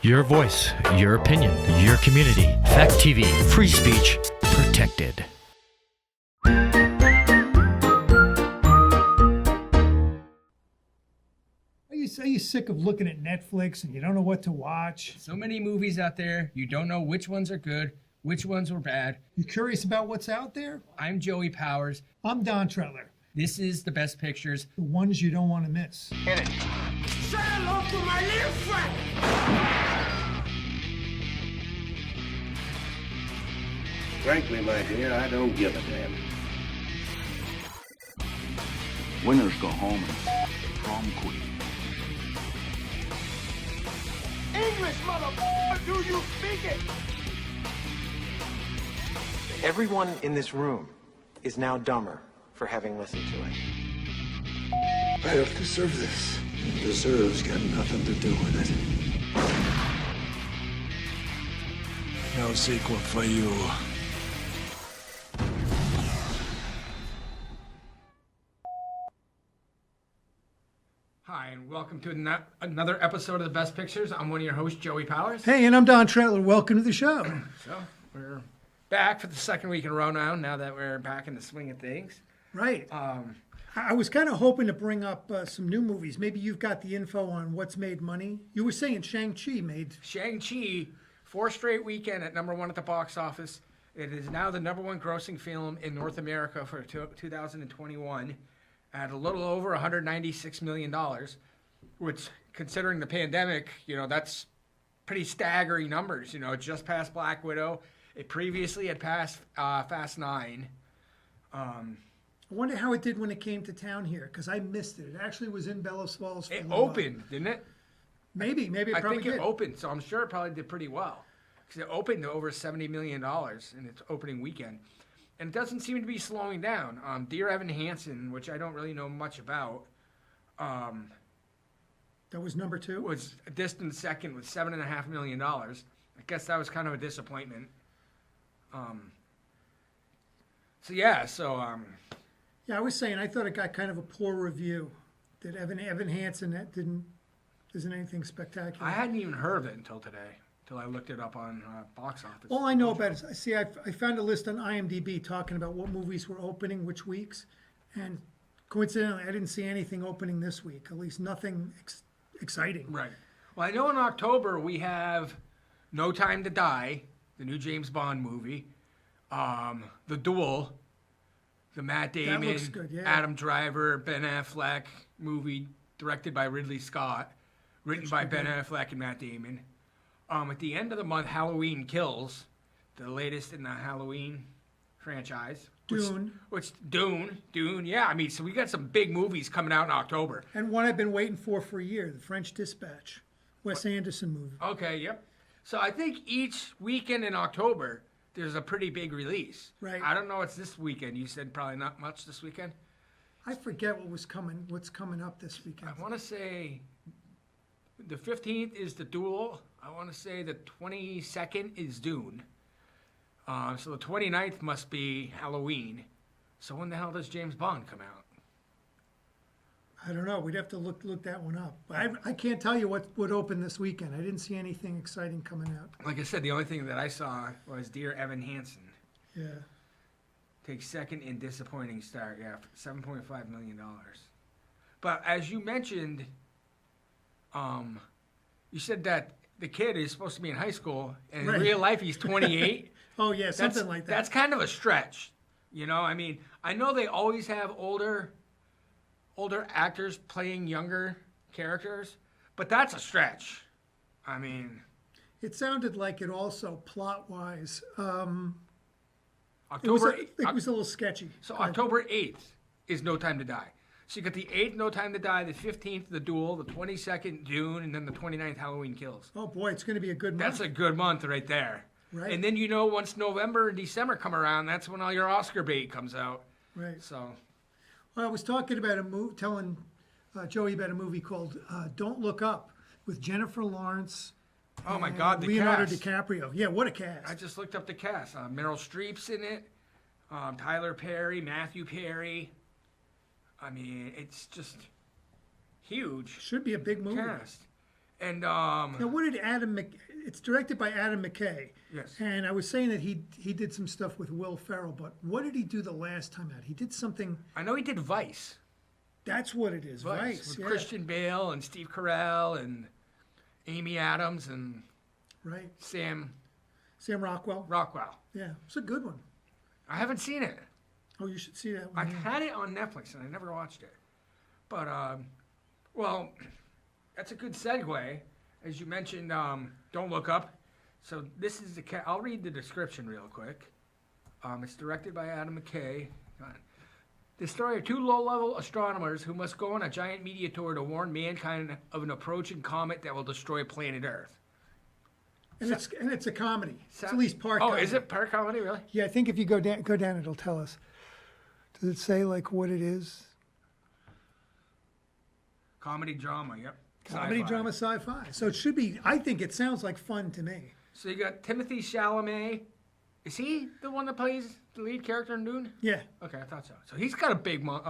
Your voice, your opinion, your community. Fact TV, free speech, protected. Are you sick of looking at Netflix and you don't know what to watch? So many movies out there, you don't know which ones are good, which ones were bad. You curious about what's out there? I'm Joey Powers. I'm Don Trettler. This is The Best Pictures. The ones you don't want to miss. Hit it. Say hello to my little friend. Frankly, my dear, I don't give a damn. Winners go home and prom queen. English, motherfucker, do you speak it? Everyone in this room is now dumber for having listened to it. I don't deserve this. Deserves got nothing to do with it. No sequel for you. Hi, and welcome to another episode of The Best Pictures. I'm one of your hosts, Joey Powers. Hey, and I'm Don Trettler. Welcome to the show. So, we're back for the second week in a row now that we're back in the swing of things. Right. I was kind of hoping to bring up some new movies. Maybe you've got the info on what's made money. You were saying Shang-Chi made... Shang-Chi, 4 straight weekend at number 1 at the box office. It is now the number 1 grossing film in North America for 2021 at a little over $196 million, which, considering the pandemic, that's pretty staggering numbers. It just passed Black Widow. It previously had passed Fast 9. I wonder how it did when it came to town here, because I missed it. It actually was in Bellows Falls. It opened, didn't it? Maybe it probably did. I think it opened, so I'm sure it probably did pretty well. Because it opened to over $70 million in its opening weekend. And it doesn't seem to be slowing down. Dear Evan Hansen, which I don't really know much about, that was number 2? was a distant second with $7.5 million. I guess that was kind of a disappointment. Yeah, I was saying I thought it got kind of a poor review. That Evan Hansen isn't anything spectacular. I hadn't even heard of it until today, until I looked it up on box office. All I know about it is, I found a list on IMDb talking about what movies were opening which weeks, and coincidentally, I didn't see anything opening this week, at least nothing exciting. Right. Well, I know in October we have No Time to Die, the new James Bond movie, The Duel, the Matt Damon, that looks good, yeah. Adam Driver, Ben Affleck movie directed by Ridley Scott, written by Ben Affleck and Matt Damon. At the end of the month, Halloween Kills, the latest in the Halloween franchise. Dune. Dune, yeah. So we got some big movies coming out in October. And one I've been waiting for a year, The French Dispatch, Wes Anderson movie. Okay, yep. So I think each weekend in October, there's a pretty big release. Right. I don't know what's this weekend. You said probably not much this weekend? I forget what's coming up this weekend. I want to say the 15th is The Duel. I want to say the 22nd is Dune. So the 29th must be Halloween. So when the hell does James Bond come out? I don't know. We'd have to look that one up. But I can't tell you what would open this weekend. I didn't see anything exciting coming out. Like I said, the only thing that I saw was Dear Evan Hansen. Yeah. Takes second in disappointing start. Yeah, $7.5 million. But as you mentioned, you said that the kid is supposed to be in high school, and in real life he's 28. Oh, yeah, something like that. That's kind of a stretch. I know they always have older actors playing younger characters, but that's a stretch. It sounded like it also, plot-wise, it was a little sketchy. So October 8th is No Time to Die. So you got the 8th, No Time to Die, the 15th, The Duel, the 22nd, Dune, and then the 29th, Halloween Kills. Oh, boy, it's going to be a good month. That's a good month right there. Right. And then once November and December come around, that's when all your Oscar bait comes out. Right. So, well, I was talking about telling Joey about a movie called Don't Look Up with Jennifer Lawrence. Oh my God, the Leonardo cast. DiCaprio. Yeah, what a cast. I just looked up the cast. Meryl Streep's in it. Tyler Perry, Matthew Perry. It's just huge. Should be a big movie. Cast. And Now, what did it's directed by Adam McKay. Yes. And I was saying that he did some stuff with Will Ferrell, but what did he do the last time out? He did something. I know he did Vice. That's what it is, Vice. With Yeah. Christian Bale and Steve Carell and Amy Adams and Right. Sam Rockwell. Yeah, it's a good one. I haven't seen it. Oh, you should see that I one. yeah. had it on Netflix and I never watched it. But, well, that's a good segue. As you mentioned, Don't Look Up. So this is I'll read the description real quick. It's directed by Adam McKay. The story of two low-level astronomers who must go on a giant media tour to warn mankind of an approaching comet that will destroy planet Earth. And it's a comedy. It's at least part. Oh, comedy. is it part comedy, really? Yeah, I think if you go down, it'll tell us. Does it say like what it is? Comedy drama, yep. Comedy, Sci-fi. drama, sci-fi. So it should be. I think it sounds like fun to me. So you got Timothy Chalamet. Is he the one that plays the lead character in Dune? Yeah. Okay, I thought so. So he's got a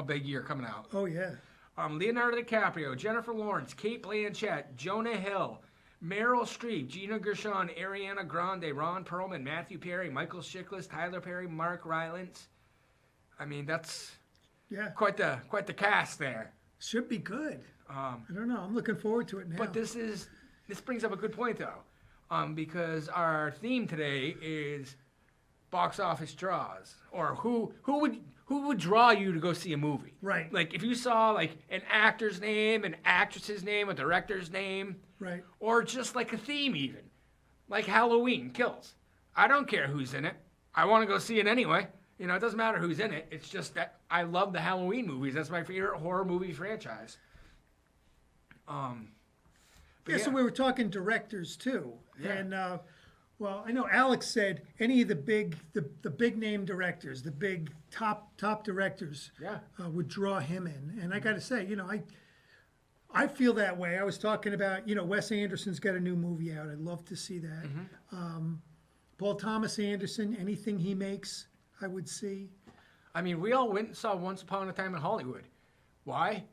big year coming out. Oh yeah. Leonardo DiCaprio, Jennifer Lawrence, Kate Blanchett, Jonah Hill, Meryl Streep, Gina Gershon, Ariana Grande, Ron Perlman, Matthew Perry, Michael Chiklis, Tyler Perry, Mark Rylance. I mean, that's quite the cast there. Should be good. I don't know. I'm looking forward to it now. But this brings up a good point though, because our theme today is box office draws, or who would draw you to go see a movie. Right. Like if you saw like an actor's name, an actress's name, a director's name. Right. Or just like a theme even, like Halloween Kills. I don't care who's in it. I want to go see it anyway. You know, it doesn't matter who's in it. It's just that I love the Halloween movies. That's my favorite horror movie franchise. Yeah, so we were talking directors too. Yeah. And well, I know Alex said any of the big name directors, the big top directors would draw him in. And I got to say, you know, I feel that way. I was talking about, you know, Wes Anderson's got a new movie out. I'd love to see that. Paul Thomas Anderson, anything he makes, I would see. I mean, we all went and saw Once Upon a Time in Hollywood. Why?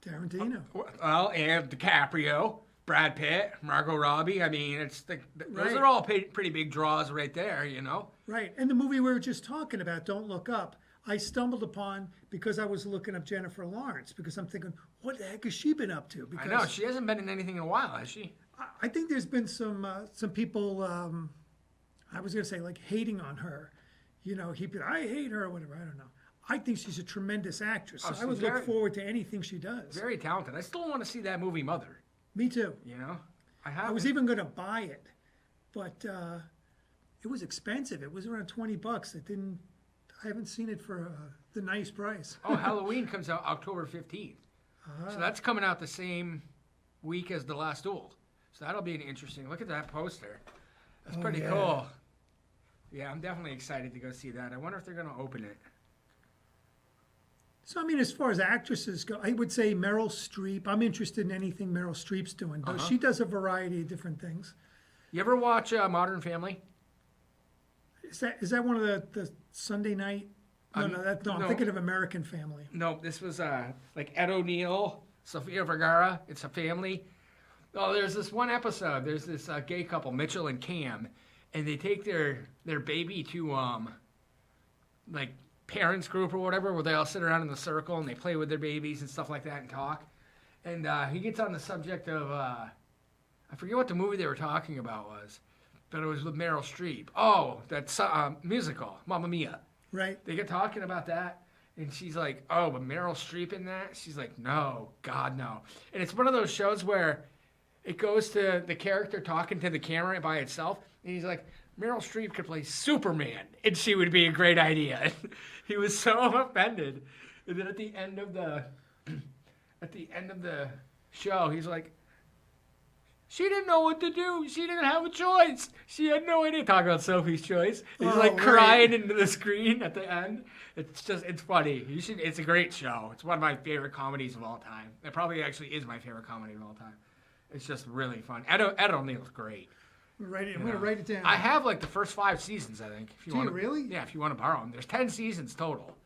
Tarantino. Well, and DiCaprio, Brad Pitt, Margot Robbie. I mean, those Right. are all pretty big draws right there, you know? Right. And the movie we were just talking about, Don't Look Up, I stumbled upon because I was looking up Jennifer Lawrence, because I'm thinking, what the heck has she been up to? Because I know, she hasn't been in anything in a while, has she? I think there's been some people, I was going to say, like, hating on her. You know, I hate her or whatever. I don't know. I think she's a tremendous actress. So I would look forward to anything she does. Very talented. I still want to see that movie Mother. Me too. You know? I was even going to buy it, but it was expensive. It was around $20. I haven't seen it for the nice price. Oh, Halloween comes out October 15th. So that's coming out the same week as The Last Duel. So that'll be an interesting. Look at that poster. That's pretty cool. Yeah, I'm definitely excited to go see that. I wonder if they're going to open it. So, I mean, as far as actresses go, I would say Meryl Streep. I'm interested in anything Meryl Streep's doing, but she does a variety of different things. You ever watch Modern Family? Is that one of the Sunday night? No, I'm thinking of American Family. No, this was like Ed O'Neill, Sofia Vergara. It's a family. Oh, there's this one episode. There's this gay couple, Mitchell and Cam, and they take their baby to like parents group or whatever, where they all sit around in the circle and they play with their babies and stuff like that and talk. And he gets on the subject of I forget what the movie they were talking about was, but it was with Meryl Streep. Oh, that musical, Mamma Mia. Right. They get talking about that, and she's like, "Oh, but Meryl Streep in that?" She's like, "No, God, no." And it's one of those shows where it goes to the character talking to the camera by itself, and he's like, "Meryl Streep could play Superman, and she would be a great idea." He was so offended, and then at the end of the show, he's like, "She didn't know what to do. She didn't have a choice. She had no idea." Talking about Sophie's Choice. He's crying into the screen at the end. It's funny. It's a great show. It's one of my favorite comedies of all time. It probably actually is my favorite comedy of all time. It's just really fun. Ed O'Neill's great. I'm going to write it down. I have like the first 5 seasons, I think. If you Do want you really? Yeah, if you want to borrow them. There's 10 seasons total.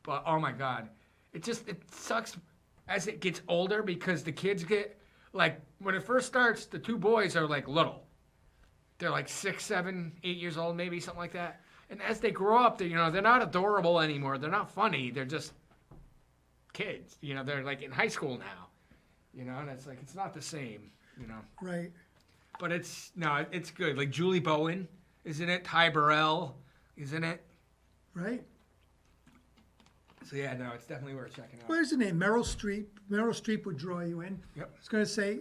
But oh my God, it sucks as it gets older, because the kids get Like, when it first starts, the two boys are, like, little. They're, like, 6, 7, 8 years old, maybe, something like that. And as they grow up, they're not adorable anymore. They're not funny. They're just kids. They're, like, in high school now. And it's like, it's not the same, Right. But it's good. Like, Julie Bowen is in it. Ty Burrell is in it. Right. So, yeah, no, it's definitely worth checking out. Well, there's a name, Meryl Streep. Meryl Streep would draw you in. Yep. I was going to say...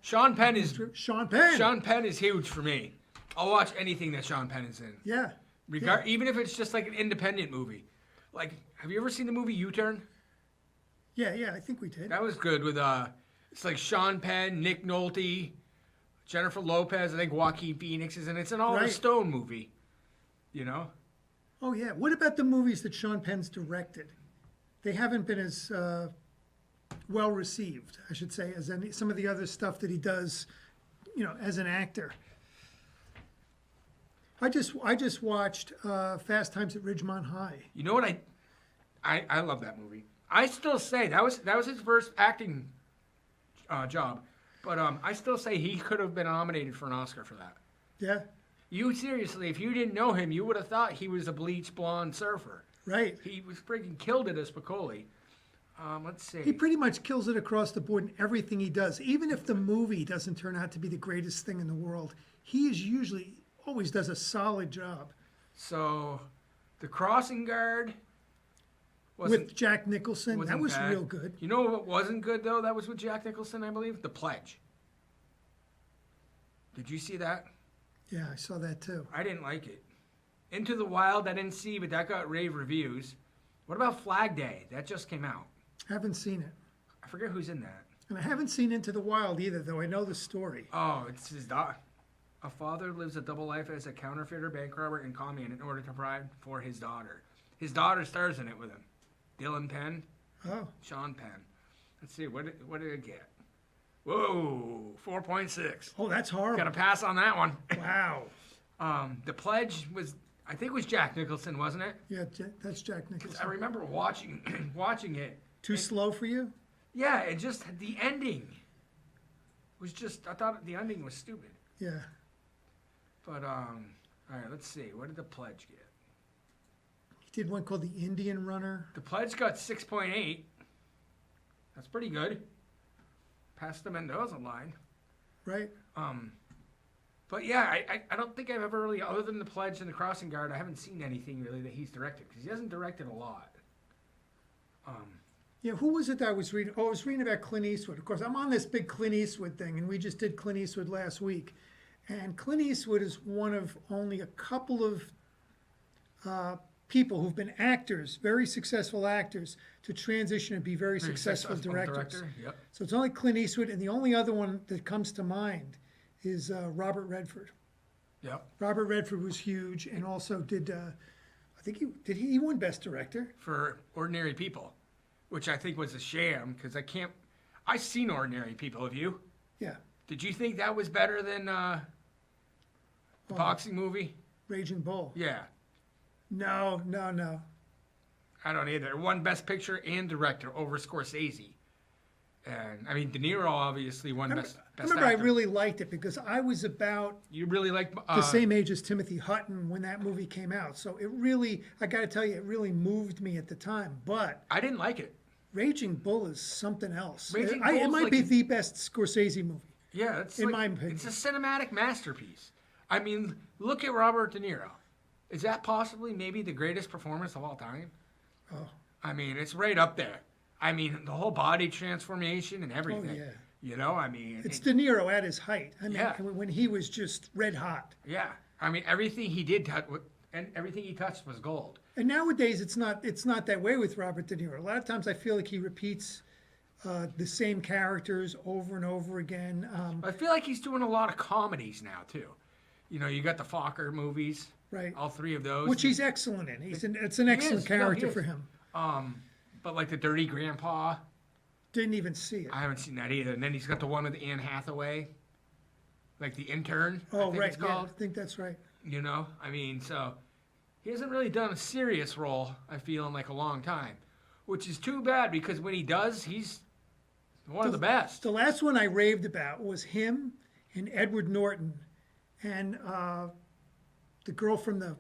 Sean Penn is... Sean Penn. Sean Penn is huge for me. I'll watch anything that Sean Penn is in. Yeah. Even if it's just like an independent movie. Like, have you ever seen the movie U-Turn? Yeah, I think we did. That was good with, it's like Sean Penn, Nick Nolte, Jennifer Lopez, I think Joaquin Phoenix is in it. It's an Oliver Stone movie, Oh, yeah. What about the movies that Sean Penn's directed? They haven't been as well received, I should say, as some of the other stuff that he does, as an actor. I just watched Fast Times at Ridgemont High. You know what I love that movie. I still say that was his first acting job, but I still say he could have been nominated for an Oscar for that. Yeah. You seriously, if you didn't know him, you would have thought he was a bleached blonde surfer. Right. He was freaking killed it as Spicoli. Let's see. He pretty much kills it across the board in everything he does. Even if the movie doesn't turn out to be the greatest thing in the world, he is usually always does a solid job. So, The Crossing Guard with Jack Nicholson, that was bad. real good. You know what wasn't good though? That was with Jack Nicholson, I believe. The Pledge. Did you see that? Yeah, I saw that too. I didn't like it. Into the Wild, I didn't see, but that got rave reviews. What about Flag Day? That just came out. Haven't seen it. I forget who's in that. And I haven't seen Into the Wild either, though I know the story. Oh, it's his daughter. A father lives a double life as a counterfeiter, bank robber, and commie in order to provide for his daughter. His daughter stars in it with him. Dylan Penn. Oh. Sean Penn. Let's see, what did it get? Whoa, 4.6. Oh, that's horrible. Got to pass on that one. Wow. The Pledge was, I think it was Jack Nicholson, wasn't it? Yeah, that's Jack Nicholson. I remember watching it. Too slow for you? Yeah, it just, the ending was just, I thought the ending was stupid. Yeah. But, all right, let's see. What did The Pledge get? He did one called The Indian Runner. The Pledge got 6.8. That's pretty good. Past the Mendoza line. Right. But yeah, I don't think I've ever really, other than The Pledge and The Crossing Guard, I haven't seen anything really that he's directed, because he hasn't directed a lot. Yeah, who was it that I was reading? Oh, I was reading about Clint Eastwood. Of course, I'm on this big Clint Eastwood thing, and we just did Clint Eastwood last week. And Clint Eastwood is one of only a couple of people who've been actors, very successful actors, to transition and be very successful directors. Yep. So it's only Clint Eastwood, and the only other one that comes to mind is Robert Redford. Yep. Robert Redford was huge, and also did I think he won Best Director for Ordinary People, which I think was a sham, because I've seen Ordinary People. Have you? Yeah. Did you think that was better than the boxing movie? Raging Bull. Yeah. No. I don't either. It won Best Picture and Director over Scorsese. And, I mean, De Niro obviously won Best I remember Actor. I really liked it because I was about You really like the same age as Timothy Hutton when that movie came out. So it really, I got to tell you, it really moved me at the time. But I didn't like it. Raging Bull is something else. Raging It Bull's might like be the best Scorsese movie. Yeah, it's in my opinion. It's a cinematic masterpiece. I mean, look at Robert De Niro. Is that possibly maybe the greatest performance of all time? Oh. I mean, it's right up there. I mean, the whole body transformation and everything. Oh, yeah. You know, I mean... It's De Niro at his height. I mean, Yeah. when he was just red hot. Yeah. I mean, everything he did touch, and everything he touched was gold. And nowadays, it's not that way with Robert De Niro. A lot of times I feel like he repeats the same characters over and over again. I feel like he's doing a lot of comedies now, too. You know, you got the Fokker movies. Right. All three of those. Which he's excellent in. It's an excellent character he for him. But like the Dirty Grandpa, Didn't even see it. I haven't seen that either. And then he's got the one with Anne Hathaway, like The Intern. I Oh, think right. It's called. Yeah, I think that's right. You know, I mean, so he hasn't really done a serious role, I feel, in like a long time, which is too bad because when he does, he's One of the best. The last one I raved about was him and Edward Norton, and the girl from the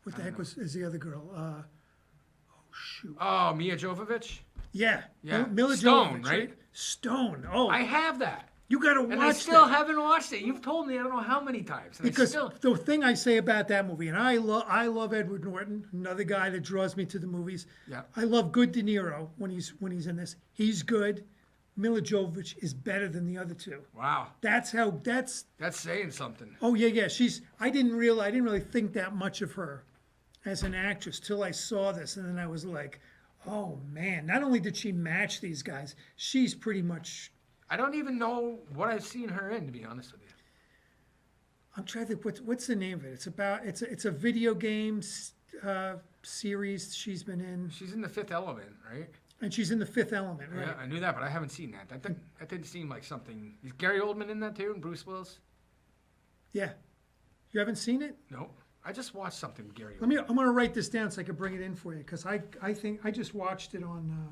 what the heck is the other girl? Oh shoot. Oh, Mia Jovovich. Yeah. Yeah. Mila Stone, Jovovich, right? Stone. Oh, I have that. you got to watch And I still that. haven't watched it. You've told me I don't know how many times. And Because I still, the thing I say about that movie, and I love Edward Norton, another guy that draws me to the movies. Yeah. I love good De Niro when he's in this. He's good. Mila Jovovich is better than the other two. wow, That's saying something. Oh yeah. I didn't really think that much of her as an actress till I saw this, and then I was like, oh man, not only did she match these guys, she's pretty much. I don't even know what I've seen her in, to be honest with you. I'm trying to think what's the name of it. It's a video game series she's been in, She's in The Fifth Element, right? and she's in The Fifth Element, right? Yeah, I knew that, but I haven't seen that. That didn't seem like something. Is Gary Oldman in that too, and Bruce Willis? Yeah. You haven't seen it? No, I just watched something with Gary Oldman. I'm gonna write this down so I can bring it in for you because I think I just watched it on.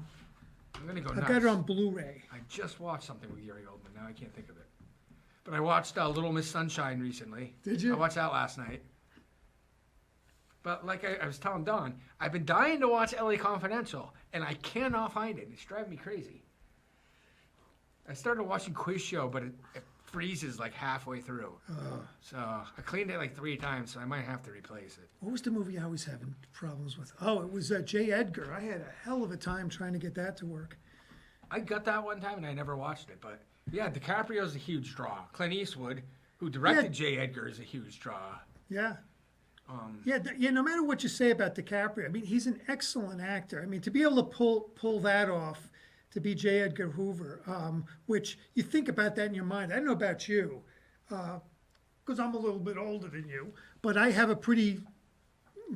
I'm gonna go I nuts. got it on Blu-ray. I just watched something with Gary Oldman. Now I can't think of it. But I watched Little Miss Sunshine recently. Did you? I watched that last night. But like I was telling Don, I've been dying to watch LA Confidential, and I cannot find it. It's driving me crazy. I started watching Quiz Show, but it freezes like halfway through. So I cleaned it like 3 times, so I might have to replace it. What was the movie I was having problems with? Oh, it was J. Edgar. I had a hell of a time trying to get that to work. I got that one time, and I never watched it. But yeah, DiCaprio's a huge draw. Clint Eastwood, who directed J. Edgar, is a huge draw. Yeah. Yeah. No matter what you say about DiCaprio, I mean, he's an excellent actor. I mean, to be able to pull that off, to be J. Edgar Hoover, which you think about that in your mind. I don't know about you, because I'm a little bit older than you, but I have a pretty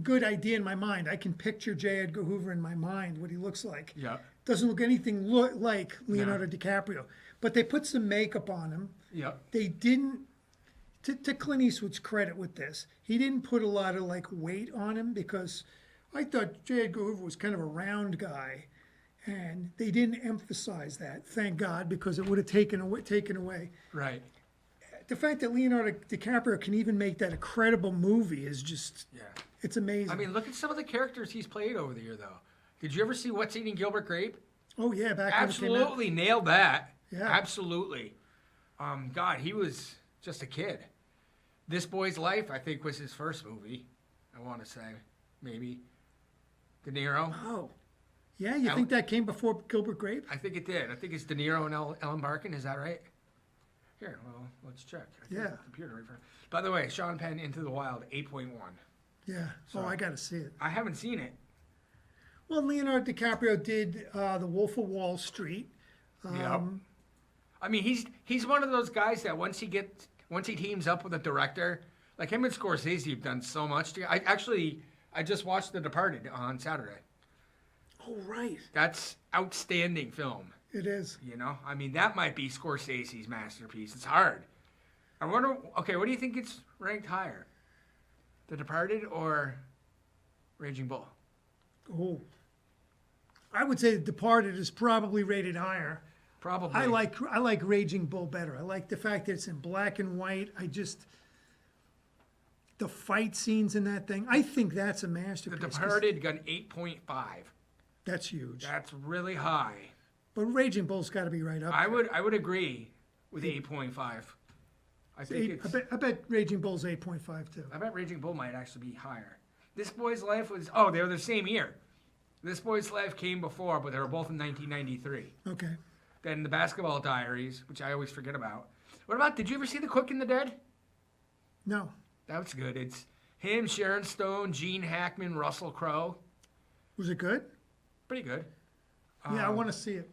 good idea in my mind. I can picture J. Edgar Hoover in my mind, what he looks like. Yeah. Doesn't look anything like Leonardo DiCaprio, but they put some makeup on him. Yeah. They didn't. To Clint Eastwood's credit with this, he didn't put a lot of like weight on him because I thought J. Edgar Hoover was kind of a round guy, and they didn't emphasize that. Thank God, because it would have taken away. Right. The fact that Leonardo DiCaprio can even make that a credible movie is just it's amazing. I mean, look at some of the characters he's played over the year, though. Did you ever see What's Eating Gilbert Grape? Oh yeah, back when it came out. Absolutely nailed that. Yeah. Absolutely. God, he was just a kid. This Boy's Life, I think, was his first movie. I want to say, maybe. De Niro. Oh, yeah. You think that came before Gilbert Grape? I think it did. I think it's De Niro and Ellen Barkin. Is that right? Here, well, let's check. I got the computer right for. By the way, Sean Penn, Into the Wild, 8.1. Yeah. Oh, I got to see it. I haven't seen it. Well, Leonardo DiCaprio did The Wolf of Wall Street. Yep. I mean, he's one of those guys that once he teams up with a director, like him and Scorsese have done so much together. I just watched The Departed on Saturday. Oh, right. That's outstanding film. It is. You know, I mean, that might be Scorsese's masterpiece. It's hard. I wonder. Okay, what do you think it's ranked higher, The Departed or Raging Bull? Oh, I would say The Departed is probably rated higher. Probably. I like Raging Bull better. I like the fact that it's in black and white. The fight scenes in that thing. I think that's a The masterpiece. Departed got an 8.5. That's huge. That's really high. But Raging Bull's got to be right up. I would agree with 8.5. I think I bet Raging Bull's 8.5 too. I bet Raging Bull might actually be higher. This Boy's Life was they were the same year. This Boy's Life came before, but they were both in 1993. Okay. Then The Basketball Diaries, which I always forget about. What about, did you ever see The Quick and the Dead? No. That's good. It's him, Sharon Stone, Gene Hackman, Russell Crowe. Was it good? Pretty good. Yeah, I want to see it.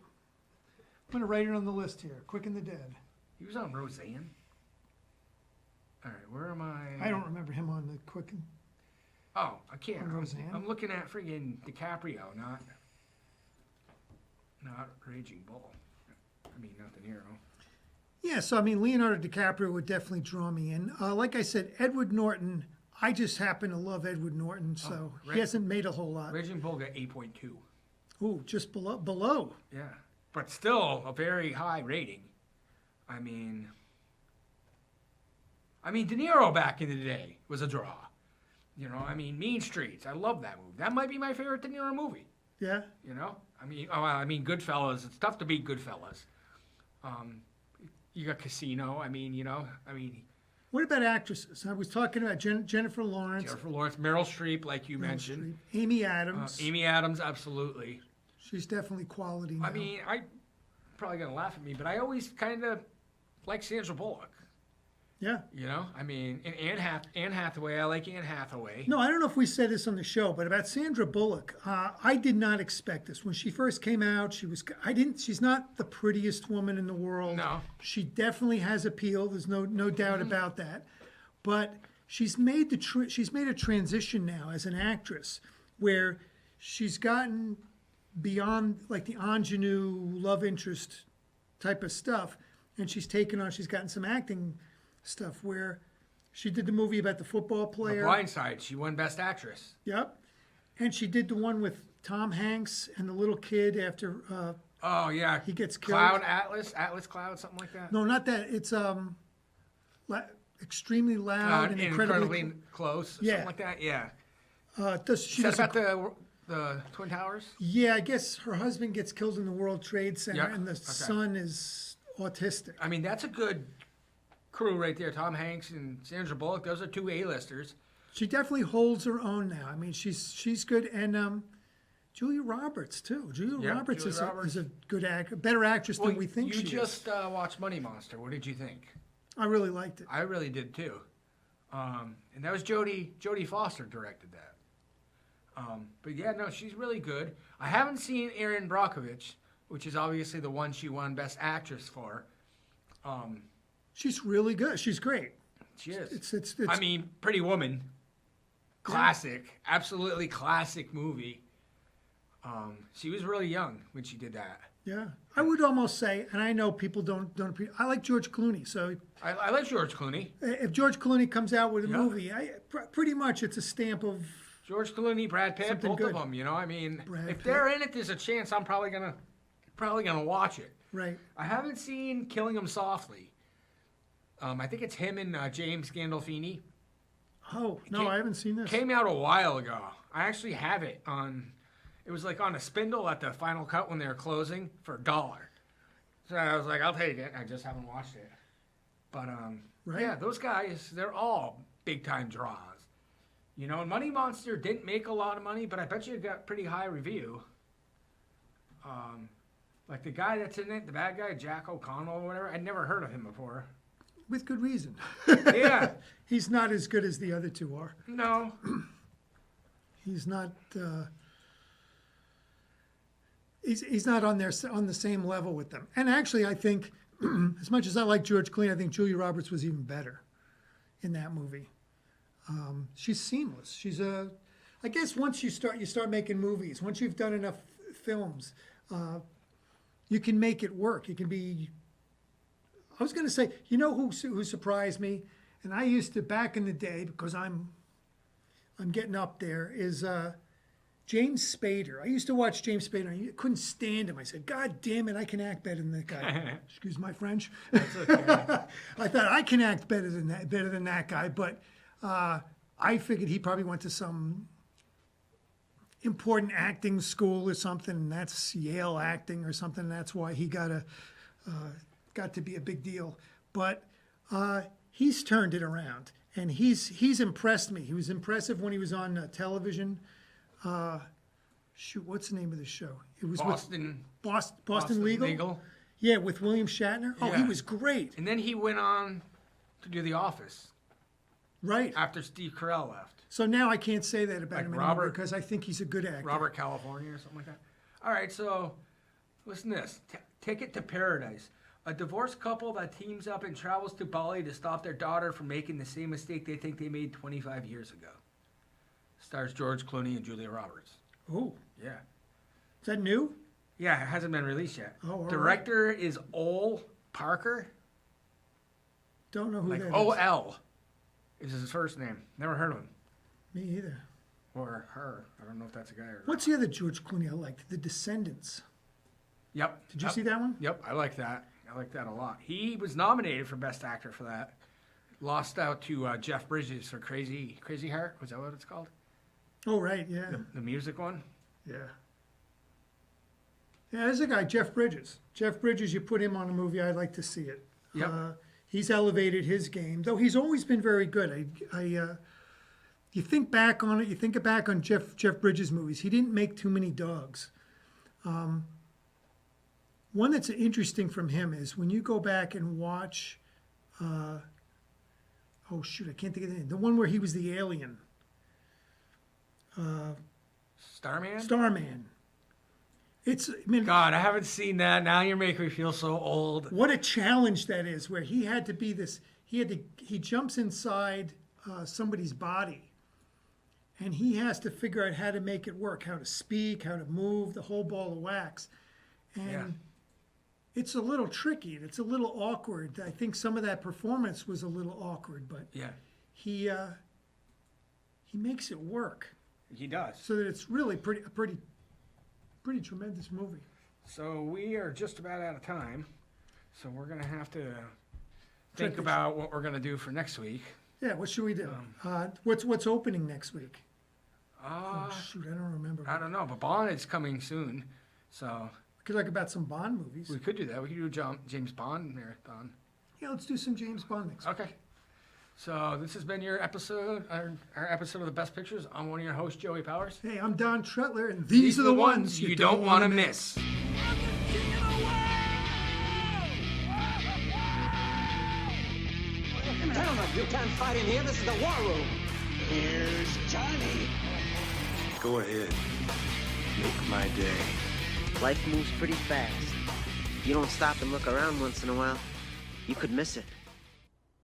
I'm going to write it on the list here. Quick and the Dead. He was on Roseanne. All right, where am I? I don't remember him on the Quick and... Oh, I can't. On Roseanne? I'm looking at friggin' DiCaprio, not Raging Bull. I mean, not De Niro. Yeah, so I mean, Leonardo DiCaprio would definitely draw me in. Like I said, Edward Norton, I just happen to love Edward Norton, so he hasn't made a whole lot. Raging Bull got 8.2. Ooh, just below. Yeah. but still a very high rating. I mean, De Niro back in the day was a draw. You know, I mean, Mean Streets. I love that movie. That might be my favorite De Niro movie. Yeah. You know, I mean, Goodfellas. It's tough to beat Goodfellas. You got Casino. What about actresses? I was talking about Jennifer Lawrence. Meryl Streep, like you mentioned. Amy Adams. Amy Adams, absolutely. She's definitely quality now. I mean, probably gonna laugh at me, but I always kind of like Sandra Bullock. Yeah. You know, I mean, and Anne Hathaway. I like Anne Hathaway. No, I don't know if we said this on the show, but about Sandra Bullock, I did not expect this when she first came out. She's not the prettiest woman in the world. No. She definitely has appeal. There's no doubt about that. But she's made a transition now as an actress where she's gotten beyond like the ingenue love interest type of stuff, and she's gotten some acting stuff where she did the movie about the football player. The Blind Side. She won Best Actress. Yep. And she did the one with Tom Hanks and the little kid after Oh yeah. he gets killed. Cloud Atlas Cloud, something like that. No, not that. It's extremely loud and incredibly close. Yeah. Something like that. Yeah. She Is that does about the Twin Towers? Yeah, I guess her husband gets killed in the World Trade Center, Yep. and the son is autistic. I mean, that's a good crew right there. Tom Hanks and Sandra Bullock. Those are two A-listers. She definitely holds her own now. I mean, she's good, and Julia Roberts too. Julia Roberts is a good actor, better actress than we think she is. You just watched Money Monster. What did you think? I really liked it. I really did too. And that was Jodie Foster directed that. But yeah, no, she's really good. I haven't seen Erin Brockovich, which is obviously the one she won Best Actress for. She's really good. She's great. She is. It's I mean, Pretty Woman. Classic. Absolutely classic movie. She was really young when she did that. Yeah. I would almost say, and I know people don't appreciate, I like George Clooney. So I like George Clooney. if George Clooney comes out with a movie, pretty much it's a stamp of George Clooney, Brad Pitt, something both good. of them. You know, I mean, Brad if Pitt. they're in it, there's a chance I'm probably gonna watch it. right. I haven't seen Killing Him Softly. I think it's him and James Gandolfini. Oh no, I haven't seen this. Came out a while ago. I actually have it on. It was like on a spindle at the final cut when they were closing for $1. So I was like, I'll take it. I just haven't watched it. But Right. yeah, those guys, they're all big time draws. You know, and Money Monster didn't make a lot of money, but I bet you it got pretty high review. Like the guy that's in it, the bad guy, Jack O'Connell or whatever, I'd never heard of him before. With good reason. Yeah. He's not as good as the other two are. No. He's not. He's not on the same level with them. And actually, I think, as much as I like George Clooney, I think Julia Roberts was even better in that movie. She's seamless. She's I guess once you start making movies. Once you've done enough films, you can make it work. You can be. I was going to say, you know who surprised me, and I used to back in the day because I'm getting up there is James Spader. I used to watch James Spader. I couldn't stand him. I said, God damn it, I can act better than that guy. Excuse my French. That's okay. I thought I can act better than that guy, but I figured he probably went to some important acting school or something, and that's Yale acting or something. And that's why he got to be a big deal. But he's turned it around, and he's impressed me. He was impressive when he was on television. What's the name of the show? It was Boston Legal. Yeah, with William Shatner. Oh, he Yeah. was great. And then he went on to do The Office Right. after Steve Carell left. So now I can't say that about Like him anymore Robert- because I think he's a good actor. Robert California or something like that. All right, so listen to this. Ticket to Paradise. A divorced couple that teams up and travels to Bali to stop their daughter from making the same mistake they think they made 25 years ago. Stars George Clooney and Julia Roberts. Oh, Yeah. is that new? Yeah, it hasn't been released yet. Oh, all right. Director is Ol Parker. Don't know who Like that is. O-L is his first name. Never heard of him. Me either. Or her. I don't know if that's a guy or What's the other George Clooney I liked? The Descendants. Yep. Did you see that one? Yep, I like that. I like that a lot. He was nominated for Best Actor for that. Lost out to Jeff Bridges for Crazy Heart. Was that what it's called? Oh, right, yeah. The music one? Yeah. Yeah, there's a guy, Jeff Bridges. Jeff Bridges, you put him on a movie, I'd like to see it. Yep. He's elevated his game, though he's always been very good. You think back on it, you think back on Jeff Bridges movies, he didn't make too many dogs. One that's interesting from him is when you go back and watch, oh shoot, I can't think of the name. The one where he was the alien. Starman? Starman. God, I haven't seen that. Now you're making me feel so old. What a challenge that is, where he had to be this, he jumps inside somebody's body, and he has to figure out how to make it work, how to speak, how to move, the whole ball of wax. And it's a little tricky, and it's a little awkward. I think some of that performance was a little awkward, but he makes it work. He does. So that it's really a pretty tremendous movie. So we are just about out of time. So we're going to have to think about what we're going to do for next week. Yeah, what should we do? What's opening next week? Oh, shoot, I don't remember. I don't know, but Bond is coming soon. So we could talk about some Bond movies. We could do that. We could do a James Bond marathon. Yeah, let's do some James Bond next week. Okay. So this has been your episode, our episode of The Best Pictures. I'm one of your hosts, Joey Powers. Hey, I'm Don Tretler, and these are the ones you don't want to miss. Gentlemen, you can't fight in here. This is the war room. Here's Johnny. Go ahead. Make my day. Life moves pretty fast. If you don't stop and look around once in a while, you could miss it.